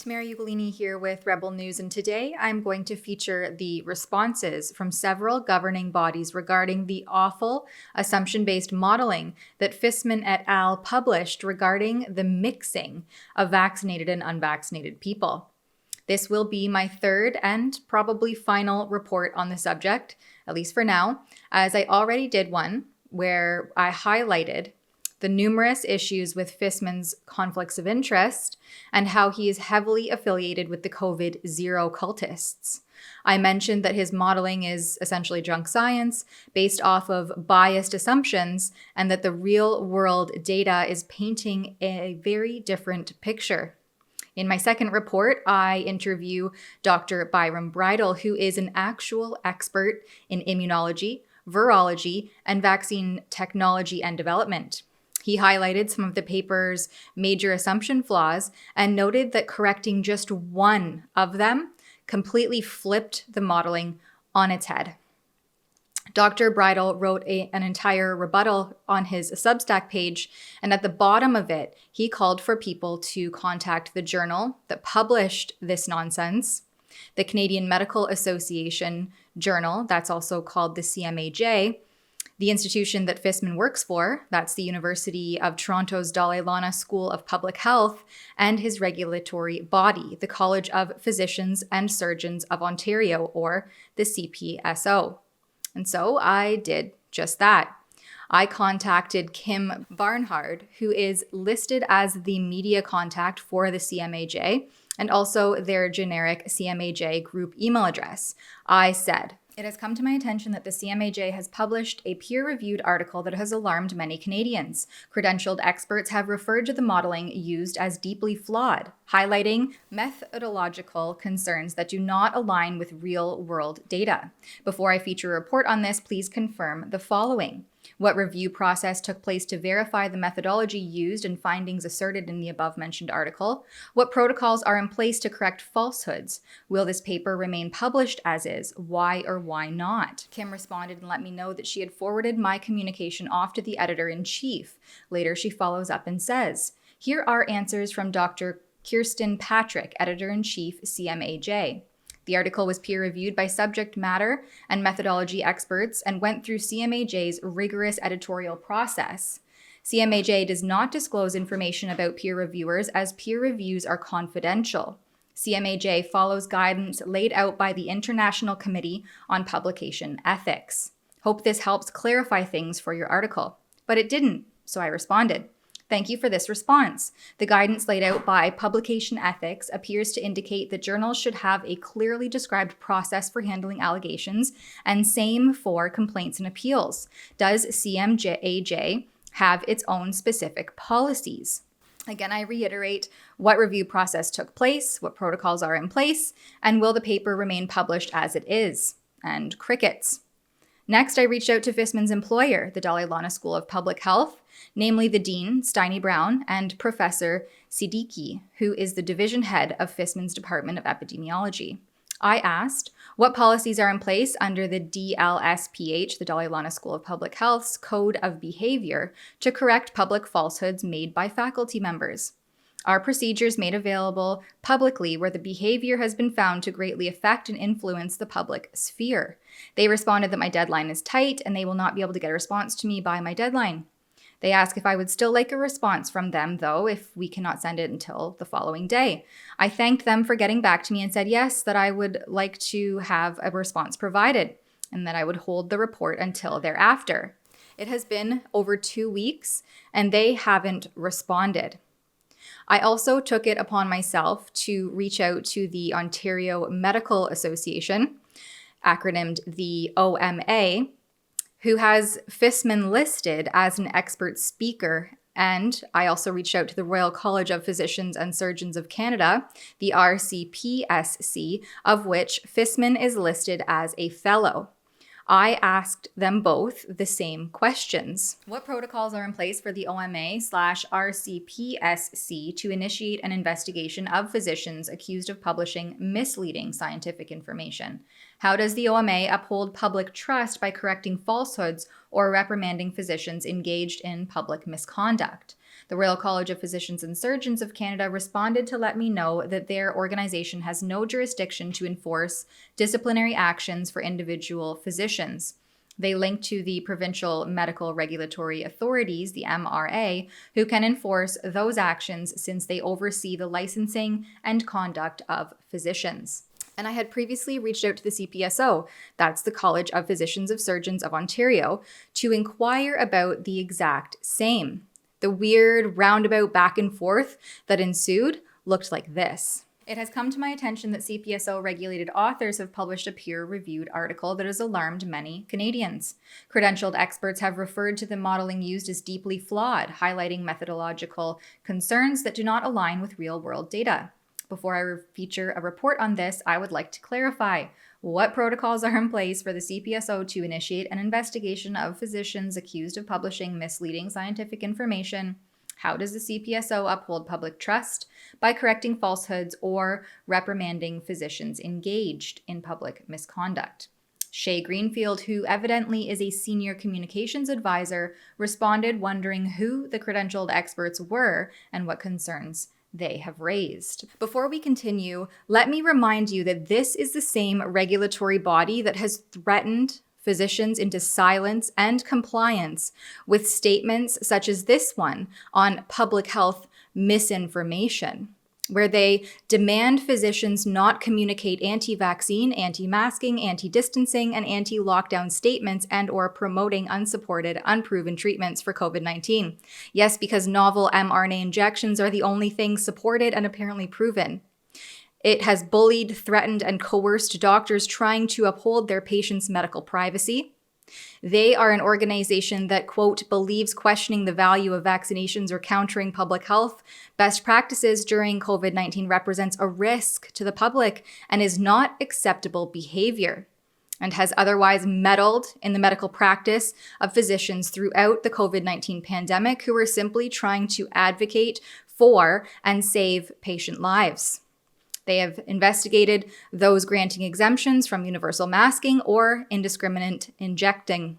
Tamara Ugolini here with Rebel News, and today I'm going to feature the responses from several governing bodies regarding the awful assumption-based modeling that Fissman et al. Published regarding the mixing of vaccinated and unvaccinated people. This will be my third and probably final report on the subject, at least for now, as I already did one where I highlighted the numerous issues with Fissman's conflicts of interest and how he is heavily affiliated with the COVID-0 cultists. I mentioned that his modeling is essentially junk science based off of biased assumptions and that the real-world data is painting a very different picture. In my second report, I interview Dr. Byram Bridle, who is an actual expert in immunology, virology, and vaccine technology and development. He highlighted some of the paper's major assumption flaws and noted that correcting just one of them completely flipped the modeling on its head. Dr. Bridle wrote an entire rebuttal on his Substack page, and at the bottom of it, he called for people to contact the journal that published this nonsense, the Canadian Medical Association Journal, that's also called the CMAJ, the institution that Fissman works for, that's the University of Toronto's Dalai Lama School of Public Health, and his regulatory body, the College of Physicians and Surgeons of Ontario, or the CPSO. And so I did just that. I contacted Kim Barnhard, who is listed as the media contact for the CMAJ, and also their generic CMAJ group email address. I said, "It has come to my attention that the CMAJ has published a peer-reviewed article that has alarmed many Canadians. Credentialed experts have referred to the modeling used as deeply flawed, highlighting methodological concerns that do not align with real-world data. Before I feature a report on this, please confirm the following. What review process took place to verify the methodology used and findings asserted in the above-mentioned article? What protocols are in place to correct falsehoods? Will this paper remain published as is? Why or why not?" Kim responded and let me know that she had forwarded my communication off to the editor-in-chief. Later, she follows up and says, "Here are answers from Dr. Kirsten Patrick, editor-in-chief, CMAJ. The article was peer-reviewed by subject matter and methodology experts and went through CMAJ's rigorous editorial process. CMAJ does not disclose information about peer reviewers as peer reviews are confidential. CMAJ follows guidance laid out by the International Committee on Publication Ethics. Hope this helps clarify things for your article." But it didn't, so I responded. "Thank you for this response. The guidance laid out by Publication Ethics appears to indicate that journals should have a clearly described process for handling allegations, and same for complaints and appeals. Does CMAJ have its own specific policies?" Again, I reiterate what review process took place, what protocols are in place, and will the paper remain published as it is? And crickets. Next, I reached out to Fissman's employer, the Dalai Lama School of Public Health, namely the Dean, Steiny Brown, and Professor Siddiqui, who is the division head of Fissman's Department of Epidemiology. I asked, what policies are in place under the DLSPH, the Dalai Lama School of Public Health's Code of Behavior, to correct public falsehoods made by faculty members? Are procedures made available publicly where the behavior has been found to greatly affect and influence the public sphere? They responded that my deadline is tight and they will not be able to get a response to me by my deadline. They asked if I would still like a response from them, though, if we cannot send it until the following day. I thanked them for getting back to me and said yes, that I would like to have a response provided and that I would hold the report until thereafter. It has been over 2 weeks and they haven't responded. I also took it upon myself to reach out to the Ontario Medical Association, acronymed the OMA, who has Fissman listed as an expert speaker. And I also reached out to the Royal College of Physicians and Surgeons of Canada, the RCPSC, of which Fissman is listed as a fellow. I asked them both the same questions. What protocols are in place for the OMA/RCPSC to initiate an investigation of physicians accused of publishing misleading scientific information? How does the OMA uphold public trust by correcting falsehoods or reprimanding physicians engaged in public misconduct? The Royal College of Physicians and Surgeons of Canada responded to let me know that their organization has no jurisdiction to enforce disciplinary actions for individual physicians. They link to the provincial medical regulatory authorities, the MRA, who can enforce those actions since they oversee the licensing and conduct of physicians. And I had previously reached out to the CPSO, that's the College of Physicians of Surgeons of Ontario, to inquire about the exact same. The weird roundabout back and forth that ensued looked like this. It has come to my attention that CPSO regulated authors have published a peer-reviewed article that has alarmed many Canadians. Credentialed experts have referred to the modeling used as deeply flawed, highlighting methodological concerns that do not align with real-world data. Before I feature a report on this, I would like to clarify what protocols are in place for the CPSO to initiate an investigation of physicians accused of publishing misleading scientific information. How does the CPSO uphold public trust by correcting falsehoods or reprimanding physicians engaged in public misconduct? Shay Greenfield, who evidently is a senior communications advisor, responded wondering who the credentialed experts were and what concerns they have raised. Before we continue, let me remind you that this is the same regulatory body that has threatened physicians into silence and compliance with statements such as this one on public health misinformation, where they demand physicians not communicate anti-vaccine, anti-masking, anti-distancing, and anti-lockdown statements and or promoting unsupported, unproven treatments for COVID-19. Yes, because novel mRNA injections are the only things supported and apparently proven. It has bullied, threatened, and coerced doctors trying to uphold their patients' medical privacy. They are an organization that, quote, believes questioning the value of vaccinations or countering public health best practices during COVID-19 represents a risk to the public and is not acceptable behavior, and has otherwise meddled in the medical practice of physicians throughout the COVID-19 pandemic who are simply trying to advocate for and save patient lives. They have investigated those granting exemptions from universal masking or indiscriminate injecting.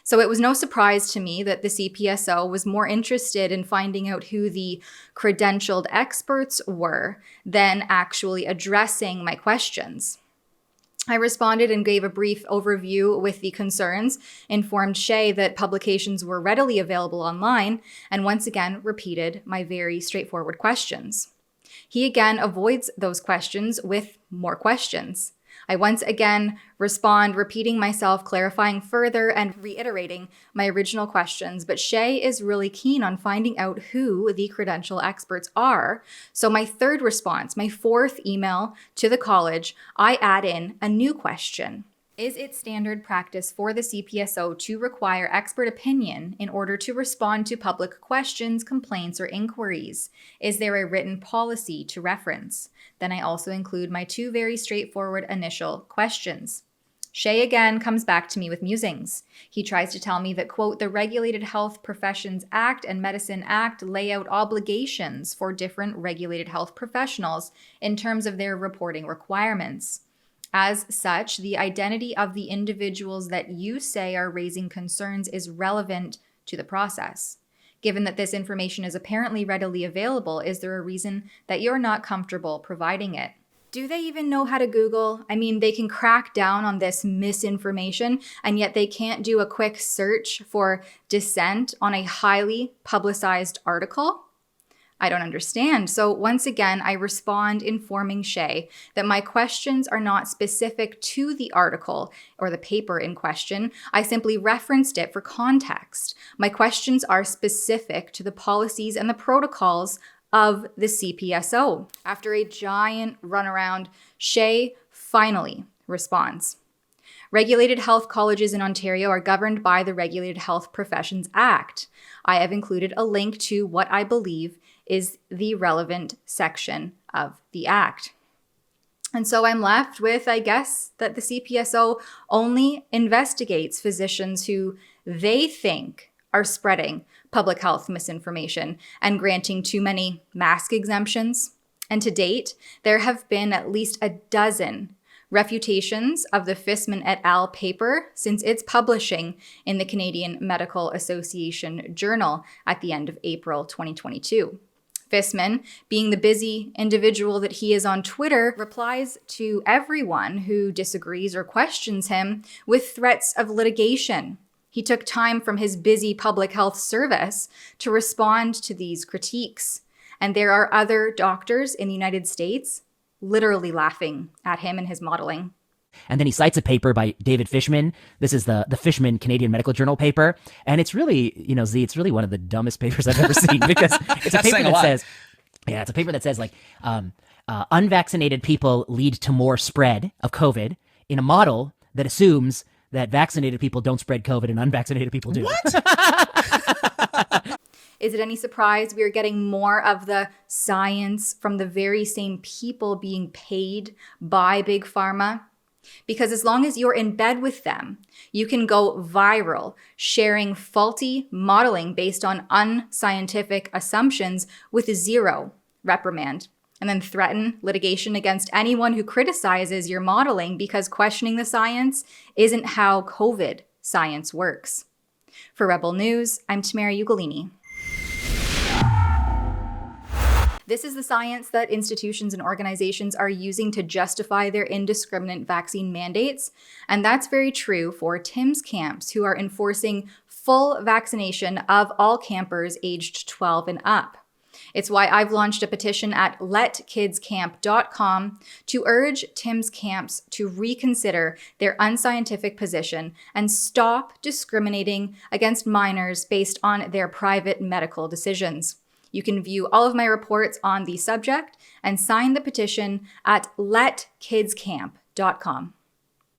So it was no surprise to me that the CPSO was more interested in finding out who the credentialed experts were than actually addressing my questions. I responded and gave a brief overview with the concerns, informed Shay that publications were readily available online, and once again repeated my very straightforward questions. He again avoids those questions with more questions. I once again respond, repeating myself, clarifying further, and reiterating my original questions. But Shay is really keen on finding out who the credential experts are. So my third response, my fourth email to the college, I add in a new question. Is it standard practice for the CPSO to require expert opinion in order to respond to public questions, complaints, or inquiries? Is there a written policy to reference? Then I also include my two very straightforward initial questions. Shay again comes back to me with musings. He tries to tell me that, quote, the Regulated Health Professions Act and Medicine Act lay out obligations for different regulated health professionals in terms of their reporting requirements. As such, the identity of the individuals that you say are raising concerns is relevant to the process. Given that this information is apparently readily available, is there a reason that you're not comfortable providing it? Do they even know how to Google? I mean, they can crack down on this misinformation, and yet they can't do a quick search for dissent on a highly publicized article? I don't understand. So once again, I respond informing Shay that my questions are not specific to the article or the paper in question. I simply referenced it for context. My questions are specific to the policies and the protocols of the CPSO. After a giant runaround, Shay finally responds. Regulated health colleges in Ontario are governed by the Regulated Health Professions Act. I have included a link to what I believe is the relevant section of the Act. And so I'm left with, I guess, that the CPSO only investigates physicians who they think are spreading public health misinformation and granting too many mask exemptions. And to date, there have been at least a dozen refutations of the Fissman et al. Paper since its publishing in the Canadian Medical Association Journal at the end of April 2022. Fissman, being the busy individual that he is on Twitter, replies to everyone who disagrees or questions him with threats of litigation. He took time from his busy public health service to respond to these critiques. And there are other doctors in the United States literally laughing at him and his modeling. And then he cites a paper by David Fishman. This is the Fishman Canadian Medical Journal paper. And it's really, it's really one of the dumbest papers I've ever seen because it's a paper that says, it's a paper that says unvaccinated people lead to more spread of COVID in a model that assumes that vaccinated people don't spread COVID and unvaccinated people do. What? Is it any surprise we are getting more of the science from the very same people being paid by Big Pharma? Because as long as you're in bed with them, you can go viral sharing faulty modeling based on unscientific assumptions with zero reprimand, and then threaten litigation against anyone who criticizes your modeling because questioning the science isn't how COVID science works. For Rebel News, I'm Tamara Ugolini. This is the science that institutions and organizations are using to justify their indiscriminate vaccine mandates. And that's very true for Tim's camps, who are enforcing full vaccination of all campers aged 12 and up. It's why I've launched a petition at letkidscamp.com to urge Tim's camps to reconsider their unscientific position and stop discriminating against minors based on their private medical decisions. You can view all of my reports on the subject and sign the petition at letkidscamp.com.